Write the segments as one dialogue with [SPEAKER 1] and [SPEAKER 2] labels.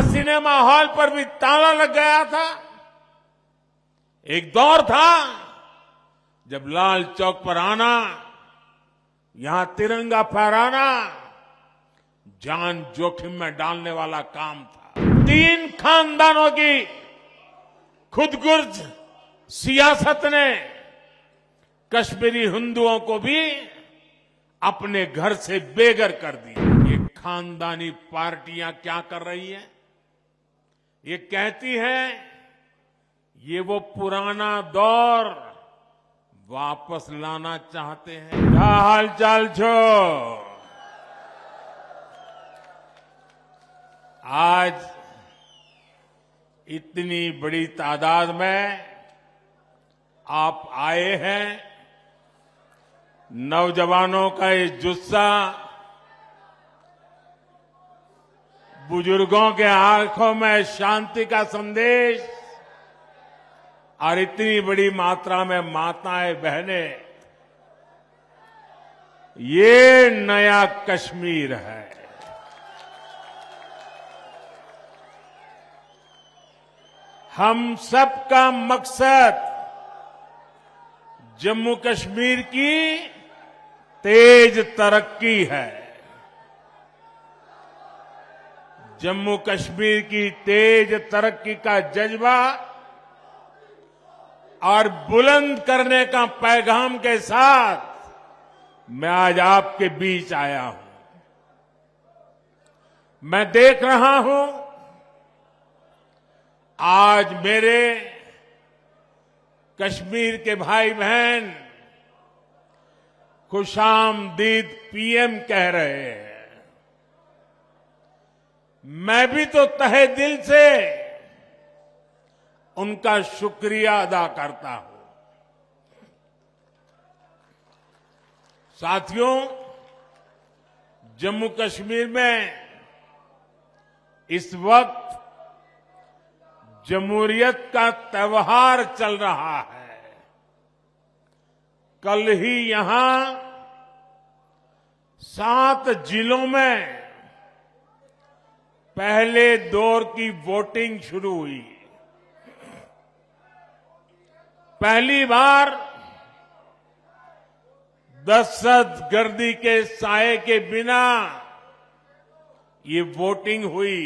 [SPEAKER 1] यहां cinema hall पर भी ताला लग गया था। एक दौर था जब लाल चौक पर आना, यहां तिरंगा फहराना जान जोखिम में डालने वाला काम था। 3 खानदानों की खुदगर्ज सियासत ने कश्मीरी हिंदुओं को भी अपने घर से बेघर कर दिया। ये खानदानी पार्टियां क्या कर रही हैं? ये कहती हैं ये वो पुराना दौर वापस लाना चाहते हैं। क्या हाल चाल छो? आज इतनी बड़ी तादाद में आप आए हैं। नौजवानों का ये जुस्सा, बुजुर्गों के आंखों में शांति का संदेश और इतनी बड़ी मात्रा में माताएं बहनें, ये नया कश्मीर है। हम सबका मकसद जम्मू कश्मीर की तेज तरक्की है। जम्मू कश्मीर की तेज तरक्की का जज्बा और बुलंद करने का पैगाम के साथ मैं आज आपके बीच आया हूं। मैं देख रहा हूं आज मेरे कश्मीर के भाई बहन खुशामदीद पीएम कह रहे हैं। मैं भी तो तहे दिल से उनका शुक्रिया अदा करता हूं। साथियों, जम्मू कश्मीर में इस वक्त जमहूरियत का त्योहार चल रहा है। कल ही यहां 7 जिलों में पहले दौर की वोटिंग शुरू हुई। पहली बार दहशतगर्दी के साए के बिना ये वोटिंग हुई।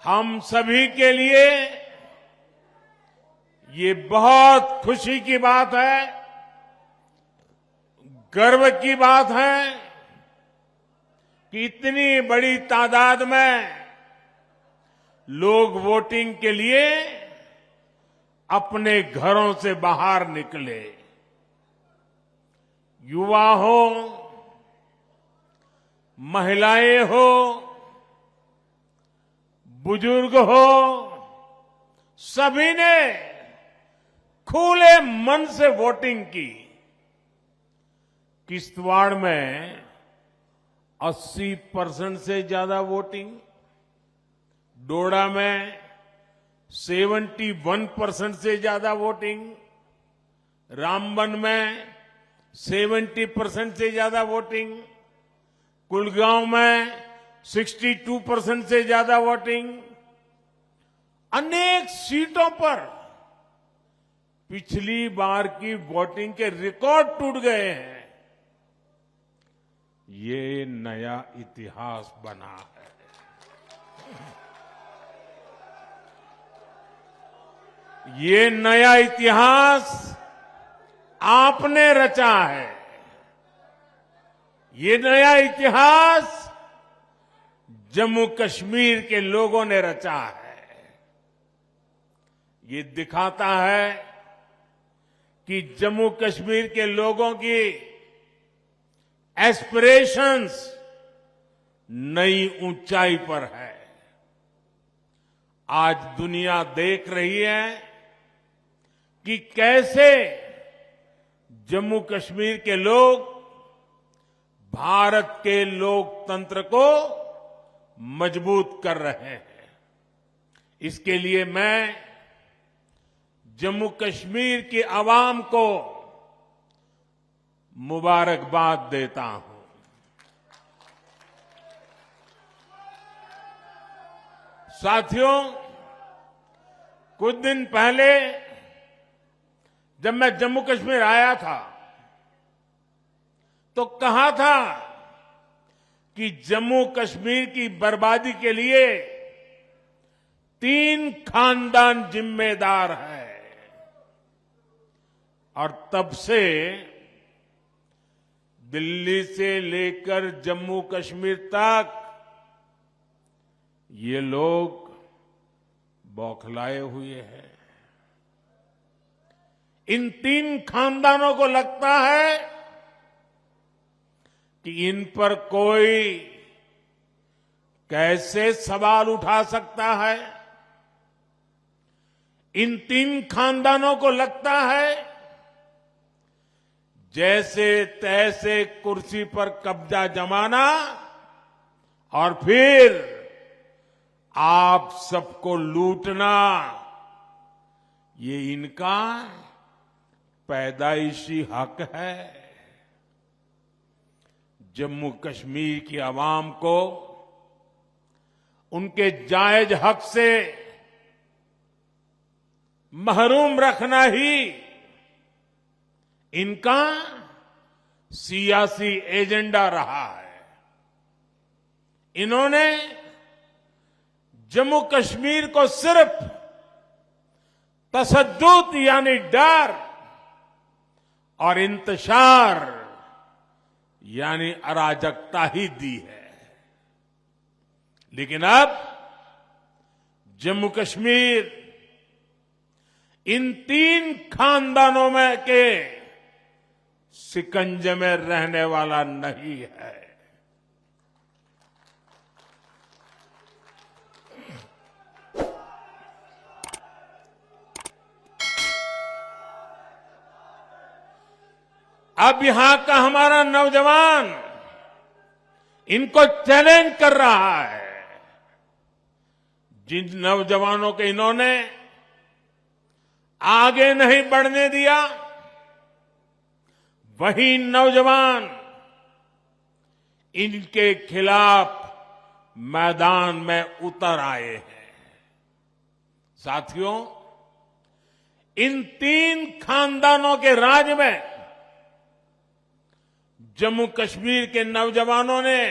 [SPEAKER 1] हम सभी के लिए ये बहुत खुशी की बात है, गर्व की बात है कि इतनी बड़ी तादाद में लोग वोटिंग के लिए अपने घरों से बाहर निकले। युवा हो, महिलाएं हो, बुजुर्ग हो, सभी ने खुले मन से वोटिंग की। किश्तवाड़ में 80% से ज्यादा वोटिंग, डोडा में 71% से ज्यादा वोटिंग, रामबन में 70% से ज्यादा वोटिंग, कुलगांव में 62% से ज्यादा वोटिंग। अनेक सीटों पर पिछली बार की वोटिंग के रिकॉर्ड टूट गए हैं। ये नया इतिहास बना है। ये नया इतिहास आपने रचा है। ये नया इतिहास जम्मू कश्मीर के लोगों ने रचा है। ये दिखाता है कि जम्मू कश्मीर के लोगों की एस्पिरेशंस नई ऊंचाई पर है। आज दुनिया देख रही है कि कैसे जम्मू कश्मीर के लोग भारत के लोकतंत्र को मजबूत कर रहे हैं। इसके लिए मैं जम्मू कश्मीर की आवाम को मुबारकबाद देता हूं। साथियों, कुछ दिन पहले जब मैं जम्मू कश्मीर आया था तो कहा था कि जम्मू कश्मीर की बर्बादी के लिए 3 खानदान जिम्मेदार है। और तब से दिल्ली से लेकर जम्मू कश्मीर तक ये लोग बौखलाए हुए हैं। इन 3 खानदानों को लगता है कि इन पर कोई कैसे सवाल उठा सकता है। इन 3 खानदानों को लगता है जैसे तैसे कुर्सी पर कब्जा जमाना और फिर आप सबको लूटना, ये इनका पैदाइशी हक है। जम्मू कश्मीर की आवाम को उनके जायज हक से महरूम रखना ही इनका सियासी एजेंडा रहा है। इन्होंने जम्मू कश्मीर को सिर्फ तशद्दुद यानी डर और इंतशार यानी अराजकता ही दी है। लेकिन अब जम्मू कश्मीर इन 3 खानदानों में के शिकंजे में रहने वाला नहीं है। अब यहां का हमारा नौजवान इनको चैलेंज कर रहा है। जिन नौजवानों के इन्होंने आगे नहीं बढ़ने दिया, वही नौजवान इनके खिलाफ मैदान में उतर आए हैं। साथियों, इन 3 खानदानों के राज में जम्मू कश्मीर के नौजवानों ने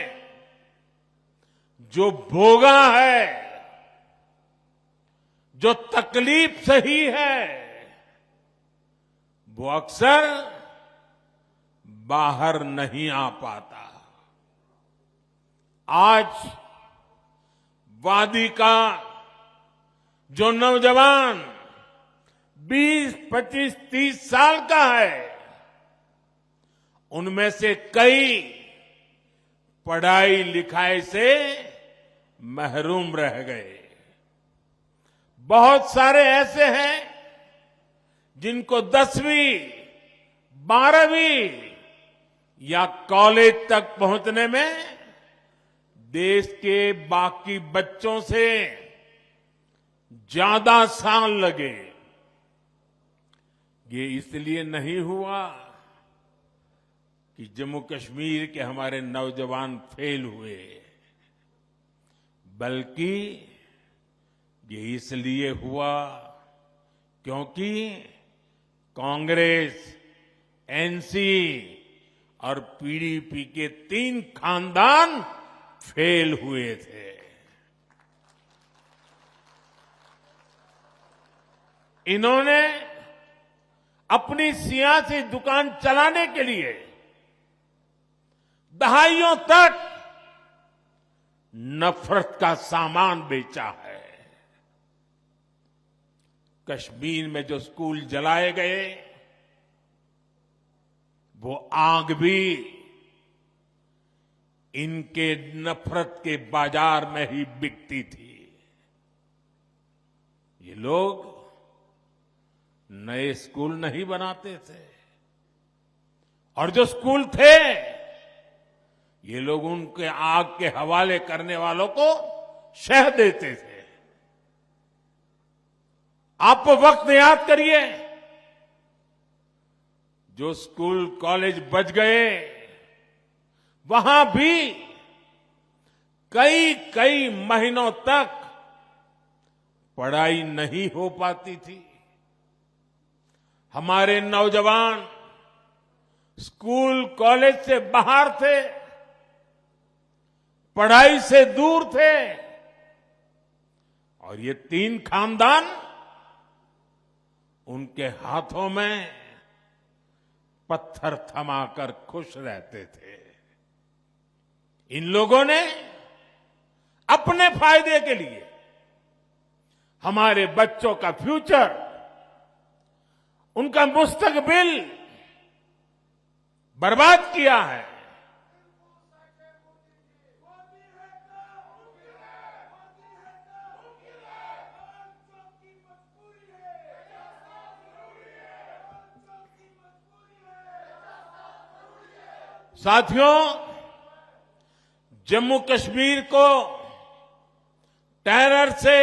[SPEAKER 1] जो भोगा है, जो तकलीफ सही है, वो अक्सर बाहर नहीं आ पाता। आज वादी का जो नौजवान 20, 25, 30 साल का है, उनमें से कई पढ़ाई लिखाई से महरूम रह गए। बहुत सारे ऐसे हैं जिनको 10वीं, 12वीं या कॉलेज तक पहुंचने में देश के बाकी बच्चों से ज्यादा साल लगे। ये इसलिए नहीं हुआ कि जम्मू कश्मीर के हमारे नौजवान फेल हुए, बल्कि ये इसलिए हुआ क्योंकि कांग्रेस, एनसी और पीडीपी के 3 खानदान फेल हुए थे। इन्होंने अपनी सियासी दुकान चलाने के लिए दहाइयों तक नफरत का सामान बेचा है। कश्मीर में जो स्कूल जलाए गए, वो आग भी इनके नफरत के बाजार में ही बिकती थी। ये लोग नए स्कूल नहीं बनाते थे, और जो स्कूल थे, ये लोग उनके आग के हवाले करने वालों को शह देते थे। आप वक्त याद करिए, जो स्कूल कॉलेज बच गए, वहां भी कई कई महीनों तक पढ़ाई नहीं हो पाती थी। हमारे नौजवान स्कूल कॉलेज से बाहर थे, पढ़ाई से दूर थे, और ये तीन खानदान उनके हाथों में पत्थर थमाकर खुश रहते थे। इन लोगों ने अपने फायदे के लिए हमारे बच्चों का फ्यूचर, उनका मुस्तकबिल बर्बाद किया है। साथियों, जम्मू कश्मीर को टेरर से,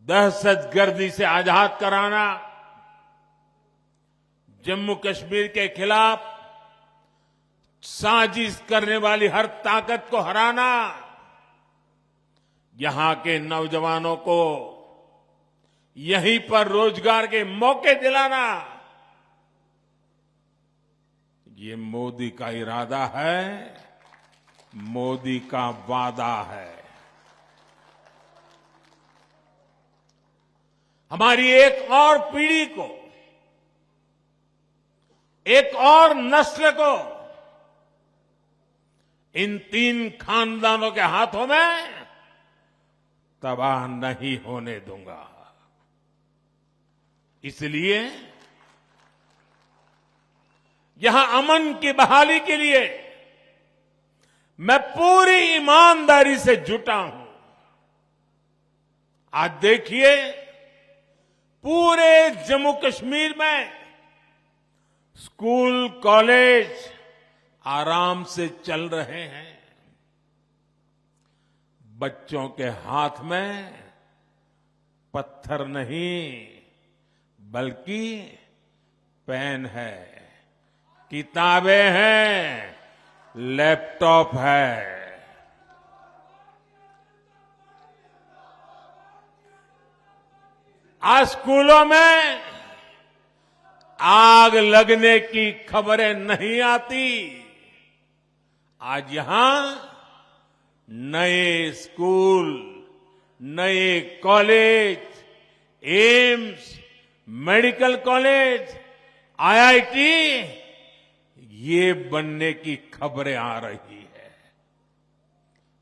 [SPEAKER 1] दहशतगर्दी से आजाद कराना, जम्मू कश्मीर के खिलाफ साजिश करने वाली हर ताकत को हराना, यहां के नौजवानों को यहीं पर रोजगार के मौके दिलाना, ये मोदी का इरादा है, मोदी का वादा है। हमारी एक और पीढ़ी को, एक और नस्ल को इन तीन खानदानों के हाथों में तबाह नहीं होने दूंगा। इसलिए यहां अमन की बहाली के लिए मैं पूरी ईमानदारी से जुटा हूं। आज देखिए, पूरे जम्मू कश्मीर में स्कूल कॉलेज आराम से चल रहे हैं। बच्चों के हाथ में पत्थर नहीं, बल्कि पेन है, किताबें हैं, लैपटॉप है। आज स्कूलों में आग लगने की खबरें नहीं आती। आज यहां नए स्कूल, नए college, AIIMS, medical college, IIT, ये बनने की खबरें आ रही है।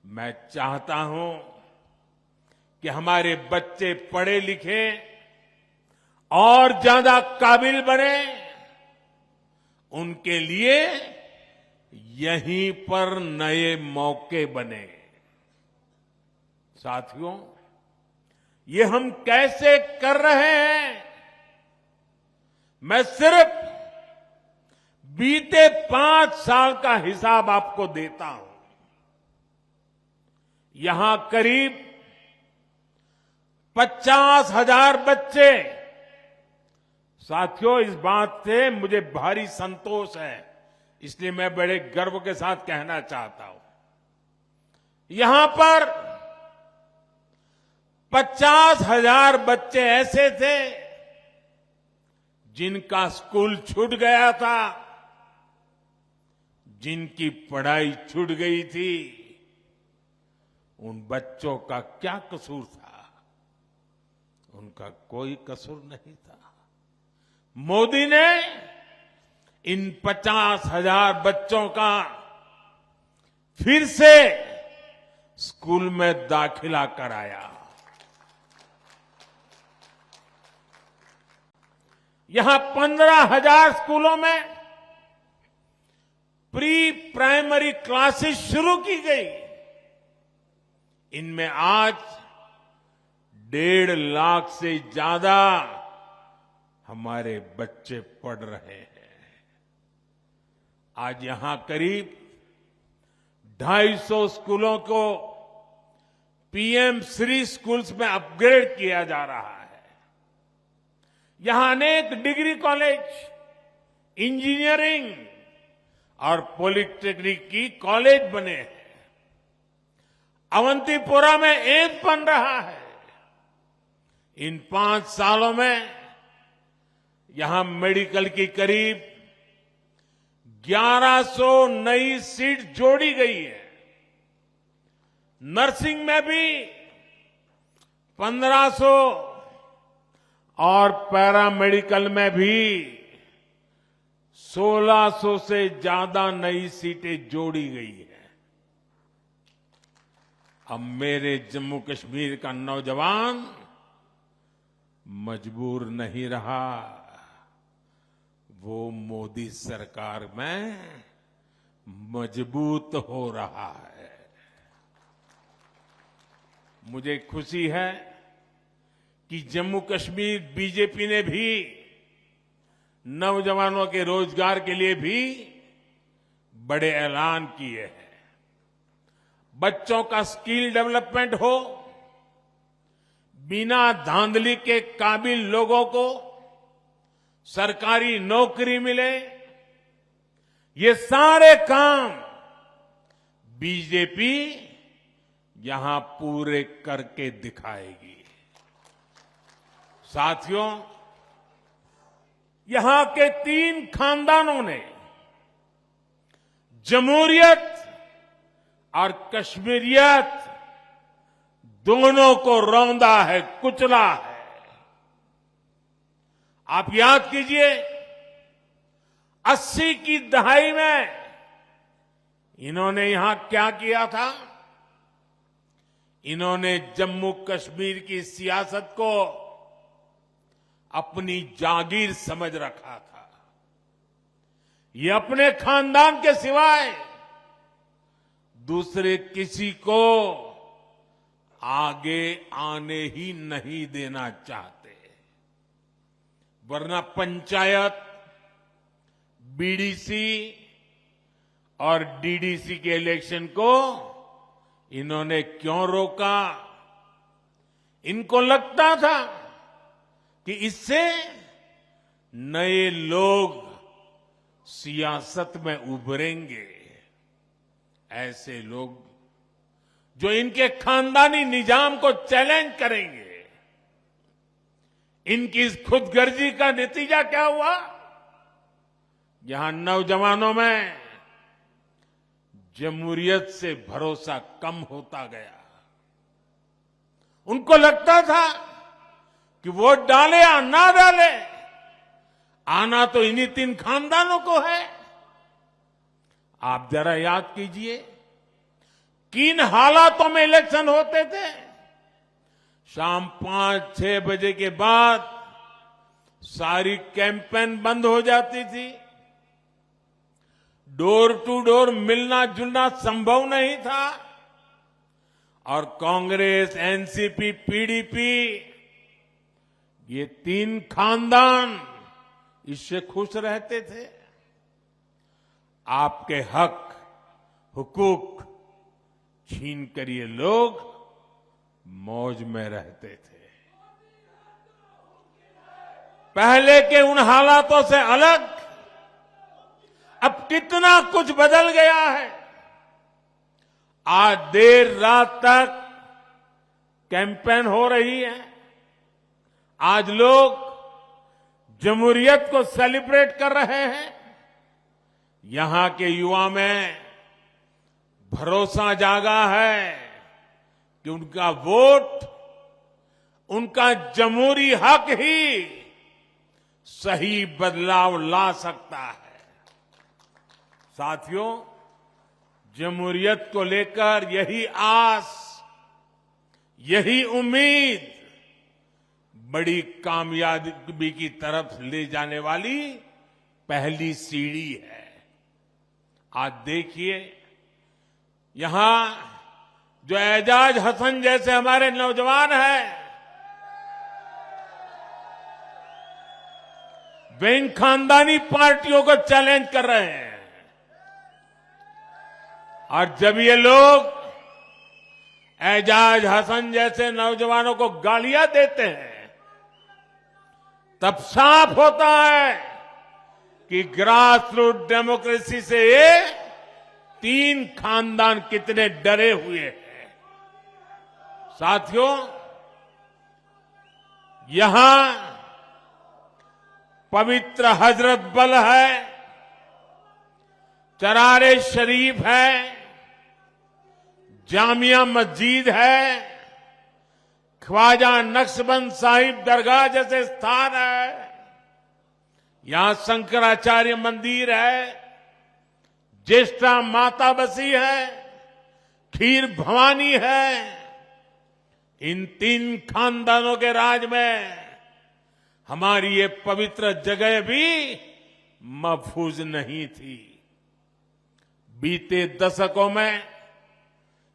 [SPEAKER 1] मैं चाहता हूं कि हमारे बच्चे पढ़े लिखे और ज्यादा काबिल बने, उनके लिए यहीं पर नए मौके बने। साथियों, ये हम कैसे कर रहे हैं? मैं सिर्फ बीते 5 साल का हिसाब आपको देता हूं। यहां करीब 50,000 बच्चे, साथियों इस बात से मुझे भारी संतोष है, इसलिए मैं बड़े गर्व के साथ कहना चाहता हूं, यहां पर 50,000 बच्चे ऐसे थे जिनका स्कूल छूट गया था, जिनकी पढ़ाई छूट गई थी। उन बच्चों का क्या कसूर था? उनका कोई कसूर नहीं था। मोदी ने इन 50,000 बच्चों का फिर से स्कूल में दाखिला कराया। यहां 15,000 स्कूलों में प्री प्राइमरी क्लासेस शुरू की गई। इनमें आज 1.5 लाख से ज्यादा हमारे बच्चे पढ़ रहे हैं। आज यहां करीब 250 स्कूलों को पीएम श्री स्कूल्स में अपग्रेड किया जा रहा है। यहां अनेक डिग्री कॉलेज, इंजीनियरिंग और पॉलिटेक्निक की कॉलेज बने हैं। अवंतीपोरा में एम्स बन रहा है। इन 5 सालों में यहां मेडिकल की करीब 1100 नई सीट जोड़ी गई है। नर्सिंग में भी 1500 और पैरामेडिकल में भी 1600 से ज्यादा नई सीटें जोड़ी गई है। अब मेरे जम्मू कश्मीर का नौजवान मजबूर नहीं रहा, वो मोदी सरकार में मजबूत हो रहा है। मुझे खुशी है कि जम्मू कश्मीर बीजेपी ने भी नौजवानों के रोजगार के लिए भी बड़े ऐलान किए हैं। बच्चों का स्किल डेवलपमेंट हो, बिना धांधली के काबिल लोगों को सरकारी नौकरी मिले, ये सारे काम बीजेपी यहां पूरे करके दिखाएगी। साथियों, यहां के 3 खानदानों ने जमहूरियत और कश्मीरियत दोनों को रौंदा है, कुचला है। आप याद कीजिए, 80 की दहाई में इन्होंने यहां क्या किया था? इन्होंने जम्मू कश्मीर की सियासत को अपनी जागीर समझ रखा था। ये अपने खानदान के सिवाय दूसरे किसी को आगे आने ही नहीं देना चाहते, वरना पंचायत, बीडीसी और डीडीसी के इलेक्शन को इन्होंने क्यों रोका? इनको लगता था कि इससे नए लोग सियासत में उभरेंगे। ऐसे लोग जो इनके खानदानी निजाम को चैलेंज करेंगे, इनकी इस खुदगर्जी का नतीजा क्या हुआ? यहां नौजवानों में जमहूरियत से भरोसा कम होता गया। उनको लगता था कि वोट डाले या ना डाले, आना तो इन्हीं 3 खानदानों को है। आप जरा याद कीजिए, किन हालातों में इलेक्शन होते थे। शाम 5-6 बजे के बाद सारी कैंपेन बंद हो जाती थी। डोर टू डोर मिलना जुलना संभव नहीं था और कांग्रेस, एनसीपी, पीडीपी, ये 3 खानदान इससे खुश रहते थे। आपके हक, हुकूक छीन कर ये लोग मौज में रहते थे। पहले के उन हालातों से अलग अब कितना कुछ बदल गया है। आज देर रात तक कैंपेन हो रही है। आज लोग जमहूरियत को सेलिब्रेट कर रहे हैं। यहां के युवा में भरोसा जागा है कि उनका वोट, उनका जमहूरी हक ही सही बदलाव ला सकता है। साथियों, जमहूरियत को लेकर यही आस, यही उम्मीद बड़ी कामयाबी की तरफ ले जाने वाली पहली सीढ़ी है। आज देखिए, यहां जो एजाज हसन जैसे हमारे नौजवान हैं, वे इन खानदानी पार्टियों को चैलेंज कर रहे हैं। और जब ये लोग एजाज हसन जैसे नौजवानों को गालियां देते हैं, तब साफ होता है कि ग्रास रूट डेमोक्रेसी से ये 3 खानदान कितने डरे हुए हैं। साथियों, यहां पवित्र हजरत बल है, चरारे शरीफ है, जामिया मस्जिद है, ख्वाजा नक्शबंद साहिब दरगाह जैसे स्थान है, यहां शंकराचार्य मंदिर है, ज्येष्ठा माता बसी है, खीर भवानी है। इन 3 खानदानों के राज में हमारी ये पवित्र जगह भी महफूज नहीं थी। बीते दशकों में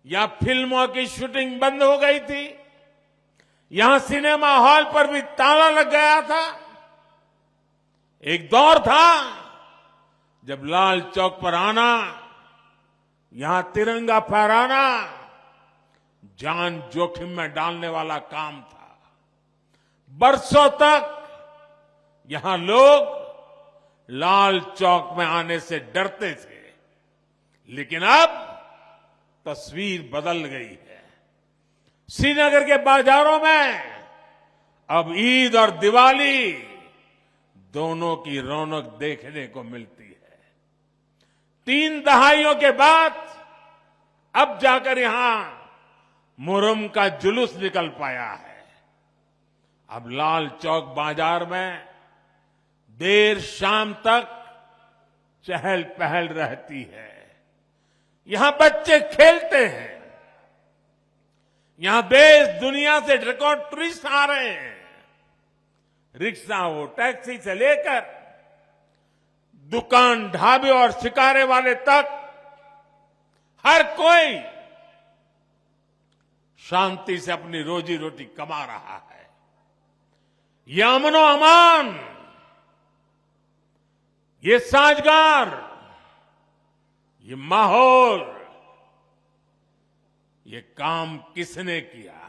[SPEAKER 1] यहां फिल्मों की शूटिंग बंद हो गई थी, यहां सिनेमा हॉल पर भी ताला लग गया था। एक दौर था जब लाल चौक पर आना, यहां तिरंगा फहराना जान जोखिम में डालने वाला काम था। बरसों तक यहां लोग लाल चौक में आने से डरते थे, लेकिन अब तस्वीर बदल गई है। श्रीनगर के बाजारों में अब ईद और दिवाली दोनों की रौनक देखने को मिलती है। 3 दहाइयों के बाद अब जाकर यहां मुहर्रम का जुलूस निकल पाया है। अब लाल चौक बाजार में देर शाम तक चहल पहल रहती है। यहां बच्चे खेलते हैं, यहां देश दुनिया से रिकॉर्ड टूरिस्ट आ रहे हैं। रिक्शा हो, टैक्सी से लेकर दुकान, ढाबे और शिकारे वाले तक हर कोई शांति से अपनी रोजी रोटी कमा रहा है। ये अमनो अमान, ये साजगार, ये माहौल, ये काम किसने किया है?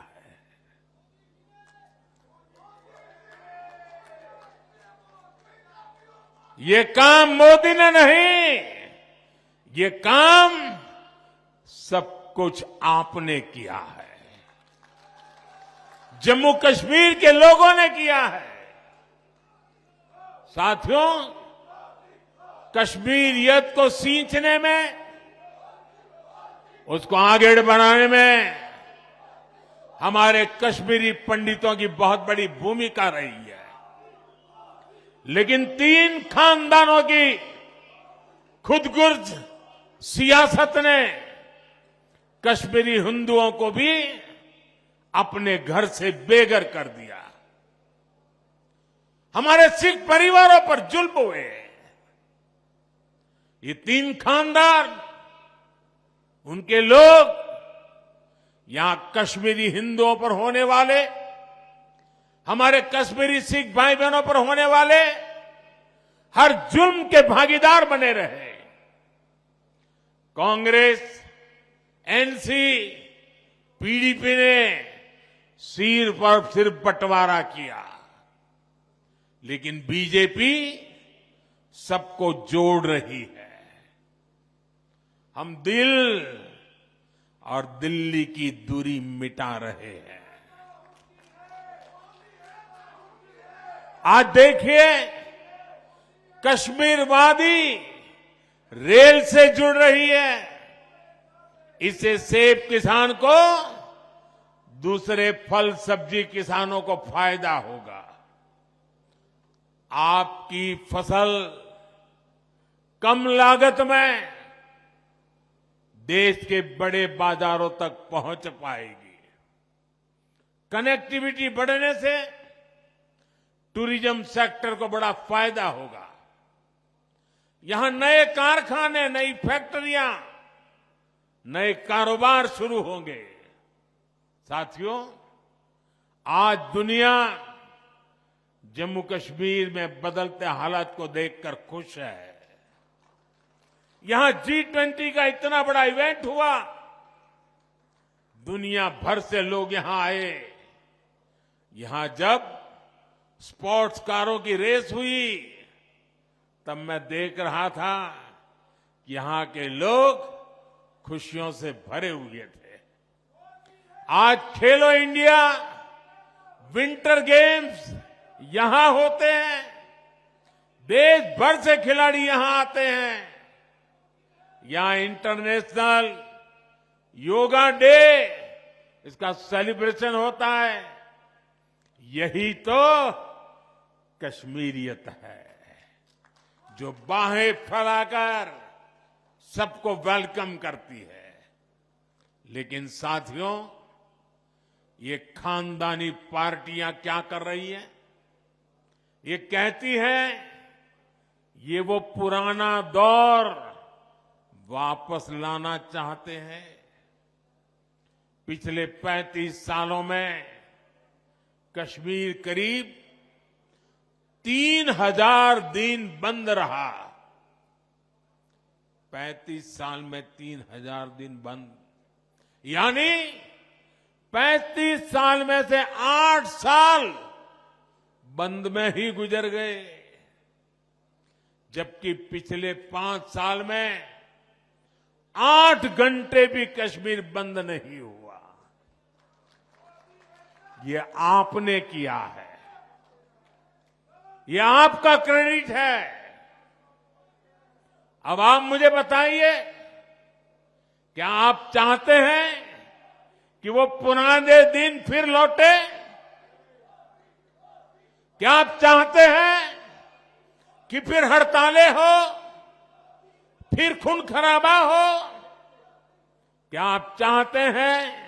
[SPEAKER 1] ये काम मोदी ने नहीं, ये काम सब कुछ आपने किया है, जम्मू कश्मीर के लोगों ने किया है। साथियों, कश्मीरियत को सींचने में, उसको आगे बढ़ाने में हमारे कश्मीरी पंडितों की बहुत बड़ी भूमिका रही है। लेकिन 3 खानदानों की खुदगर्ज सियासत ने कश्मीरी हिंदुओं को भी अपने घर से बेघर कर दिया। हमारे सिख परिवारों पर जुल्म हुए। ये 3 खानदान, उनके लोग यहां कश्मीरी हिंदुओं पर होने वाले, हमारे कश्मीरी सिख भाई बहनों पर होने वाले हर जुल्म के भागीदार बने रहे। कांग्रेस, एनसी, पीडीपी ने सिर पर सिर बंटवारा किया, लेकिन बीजेपी सबको जोड़ रही है। हम दिल और दिल्ली की दूरी मिटा रहे हैं। आज देखिए, कश्मीर वादी रेल से जुड़ रही है। इससे सेब किसान को, दूसरे फल सब्जी किसानों को फायदा होगा। आपकी फसल कम लागत में देश के बड़े बाजारों तक पहुंच पाएगी। कनेक्टिविटी बढ़ने से टूरिज्म सेक्टर को बड़ा फायदा होगा। यहां नए कारखाने, नई फैक्ट्रियां, नए कारोबार शुरू होंगे। साथियों, आज दुनिया जम्मू कश्मीर में बदलते हालात को देखकर खुश है। यहां G20 का इतना बड़ा इवेंट हुआ, दुनिया भर से लोग यहां आए। यहां जब स्पोर्ट्स कारों की रेस हुई, तब मैं देख रहा था कि यहां के लोग खुशियों से भरे हुए थे। आज खेलो इंडिया विंटर गेम्स यहां होते हैं, देश भर से खिलाड़ी यहां आते हैं। यहां इंटरनेशनल योगा डे, इसका सेलिब्रेशन होता है। यही तो कश्मीरियत है, जो बाहें फैलाकर सबको वेलकम करती है। लेकिन साथियों, ये खानदानी पार्टियां क्या कर रही हैं? ये कहती हैं ये वो पुराना दौर वापस लाना चाहते हैं। पिछले 35 सालों में कश्मीर करीब 3000 दिन बंद रहा। 35 साल में 3000 दिन बंद, यानी 35 साल में से 8 साल बंद में ही गुजर गए, जबकि पिछले 5 साल में 8 घंटे भी कश्मीर बंद नहीं हुआ। ये आपने किया है, ये आपका क्रेडिट है। अब आप मुझे बताइए, क्या आप चाहते हैं कि वो पुराने दिन फिर लौटे? क्या आप चाहते हैं कि फिर हड़तालें हो, फिर खून खराबा हो? क्या आप चाहते हैं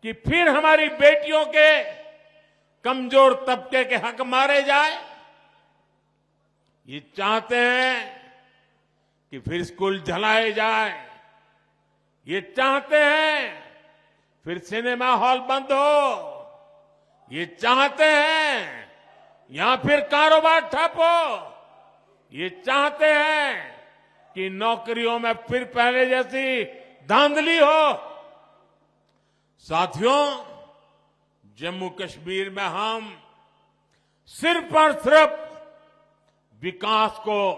[SPEAKER 1] कि फिर हमारी बेटियों के कमजोर तबके के हक मारे जाए? ये चाहते हैं कि फिर स्कूल जलाए जाए? ये चाहते हैं फिर सिनेमा हॉल बंद हो? ये चाहते हैं या फिर कारोबार ठप हो? ये चाहते हैं कि नौकरियों में फिर पहले जैसी धांधली हो? साथियों, जम्मू कश्मीर में हम सिर्फ और सिर्फ विकास को,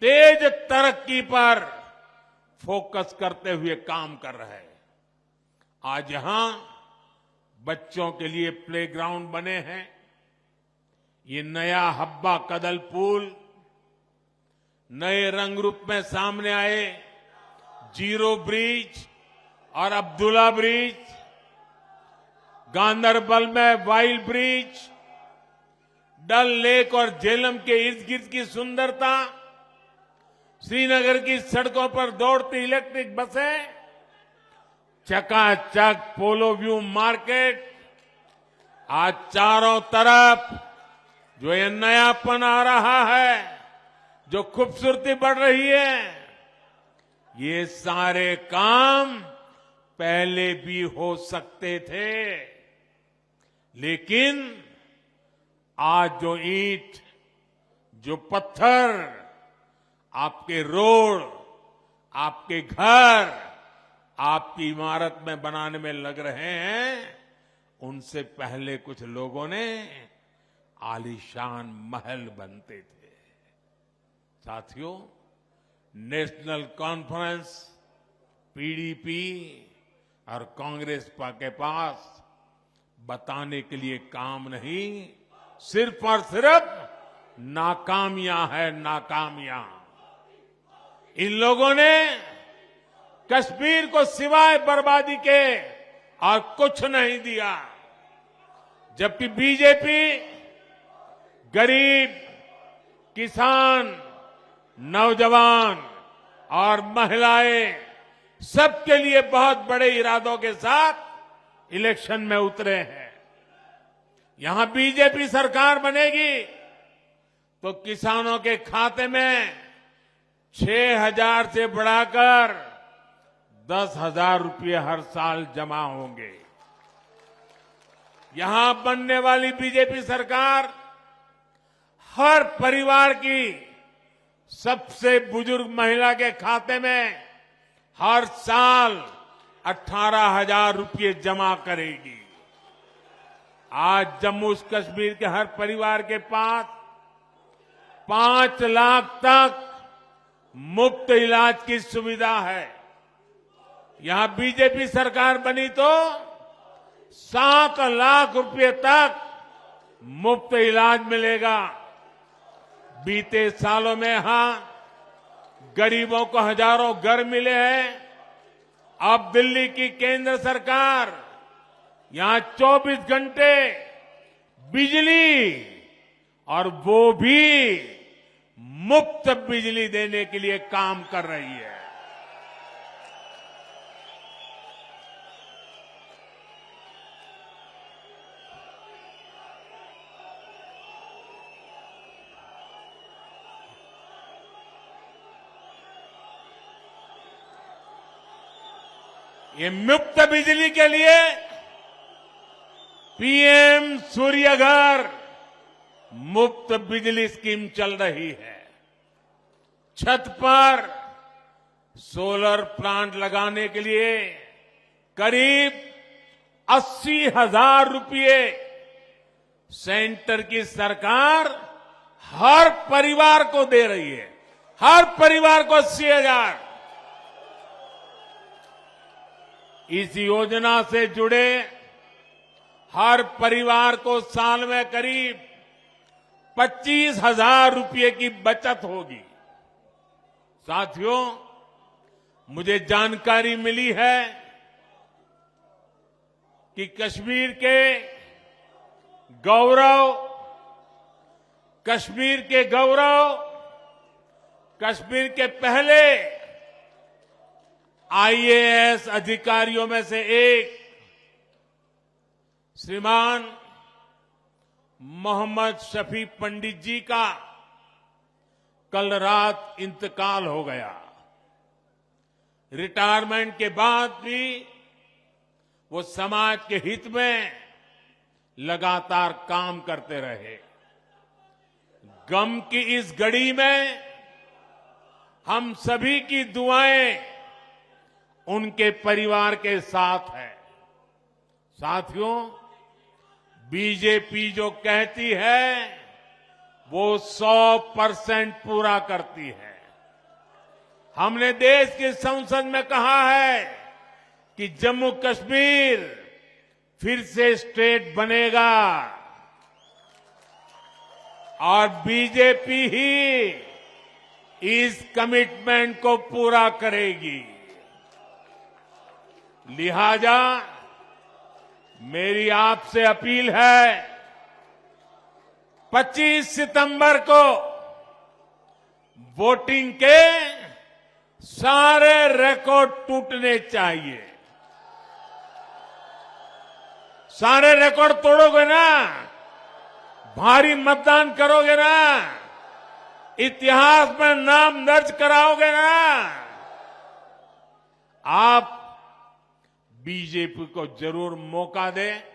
[SPEAKER 1] तेज तरक्की पर फोकस करते हुए काम कर रहे हैं। आज यहां बच्चों के लिए प्लेग्राउंड बने हैं। ये नया हब्बा कदल पुल, नए रंग रूप में सामने आए जीरो ब्रिज और अब्दुल्ला ब्रिज, गांदरबल में वाइल्ड ब्रिज, डल लेक और झेलम के इर्द गिर्द की सुंदरता, श्रीनगर की सड़कों पर दौड़ती इलेक्ट्रिक बसें, चकाचक पोलो व्यू मार्केट, आज चारों तरफ जो ये नयापन आ रहा है, जो खूबसूरती बढ़ रही है, ये सारे काम पहले भी हो सकते थे। लेकिन आज जो ईंट, जो पत्थर आपके रोड, आपके घर, आपकी इमारत में बनाने में लग रहे हैं, उनसे पहले कुछ लोगों ने आलीशान महल बनते थे। साथियों, नेशनल कॉन्फ्रेंस, पीडीपी और कांग्रेस के पास बताने के लिए काम नहीं, सिर्फ और सिर्फ नाकामियां है, नाकामियां। इन लोगों ने कश्मीर को सिवाय बर्बादी के और कुछ नहीं दिया, जबकि बीजेपी गरीब, किसान, नौजवान और महिलाएं सबके लिए बहुत बड़े इरादों के साथ इलेक्शन में उतरे हैं। यहां बीजेपी सरकार बनेगी तो किसानों के खाते में 6,000 से बढ़ाकर 10,000 रुपये हर साल जमा होंगे। यहां बनने वाली बीजेपी सरकार हर परिवार की सबसे बुजुर्ग महिला के खाते में हर साल 18,000 रुपये जमा करेगी। आज जम्मू कश्मीर के हर परिवार के पास 5 लाख तक मुफ्त इलाज की सुविधा है। यहां बीजेपी सरकार बनी तो 7 लाख रुपए तक मुफ्त इलाज मिलेगा। बीते सालों में यहां गरीबों को हजारों घर मिले हैं। अब दिल्ली की केंद्र सरकार यहां 24 घंटे बिजली, और वो भी मुफ्त बिजली देने के लिए काम कर रही है। ये मुफ्त बिजली के लिए पीएम सूर्य घर मुफ्त बिजली स्कीम चल रही है। छत पर सोलर प्लांट लगाने के लिए करीब 80,000 रुपये सेंटर की सरकार हर परिवार को दे रही है। हर परिवार को 80,000। इस योजना से जुड़े हर परिवार को साल में करीब 25,000 रुपये की बचत होगी। साथियों, मुझे जानकारी मिली है कि कश्मीर के गौरव, कश्मीर के पहले आईएएस अधिकारियों में से एक श्रीमान मोहम्मद शफी पंडित जी का कल रात इंतकाल हो गया। रिटायरमेंट के बाद भी वो समाज के हित में लगातार काम करते रहे। गम की इस घड़ी में हम सभी की दुआएं उनके परिवार के साथ है। साथियों, बीजेपी जो कहती है वो 100% पूरा करती है। हमने देश की संसद में कहा है कि जम्मू कश्मीर फिर से स्टेट बनेगा और बीजेपी ही इस कमिटमेंट को पूरा करेगी। लिहाजा मेरी आपसे अपील है, 25 सितंबर को वोटिंग के सारे रिकॉर्ड टूटने चाहिए। सारे रिकॉर्ड तोड़ोगे ना, भारी मतदान करोगे ना, इतिहास में नाम दर्ज कराओगे ना, आप बीजेपी को जरूर मौका दें।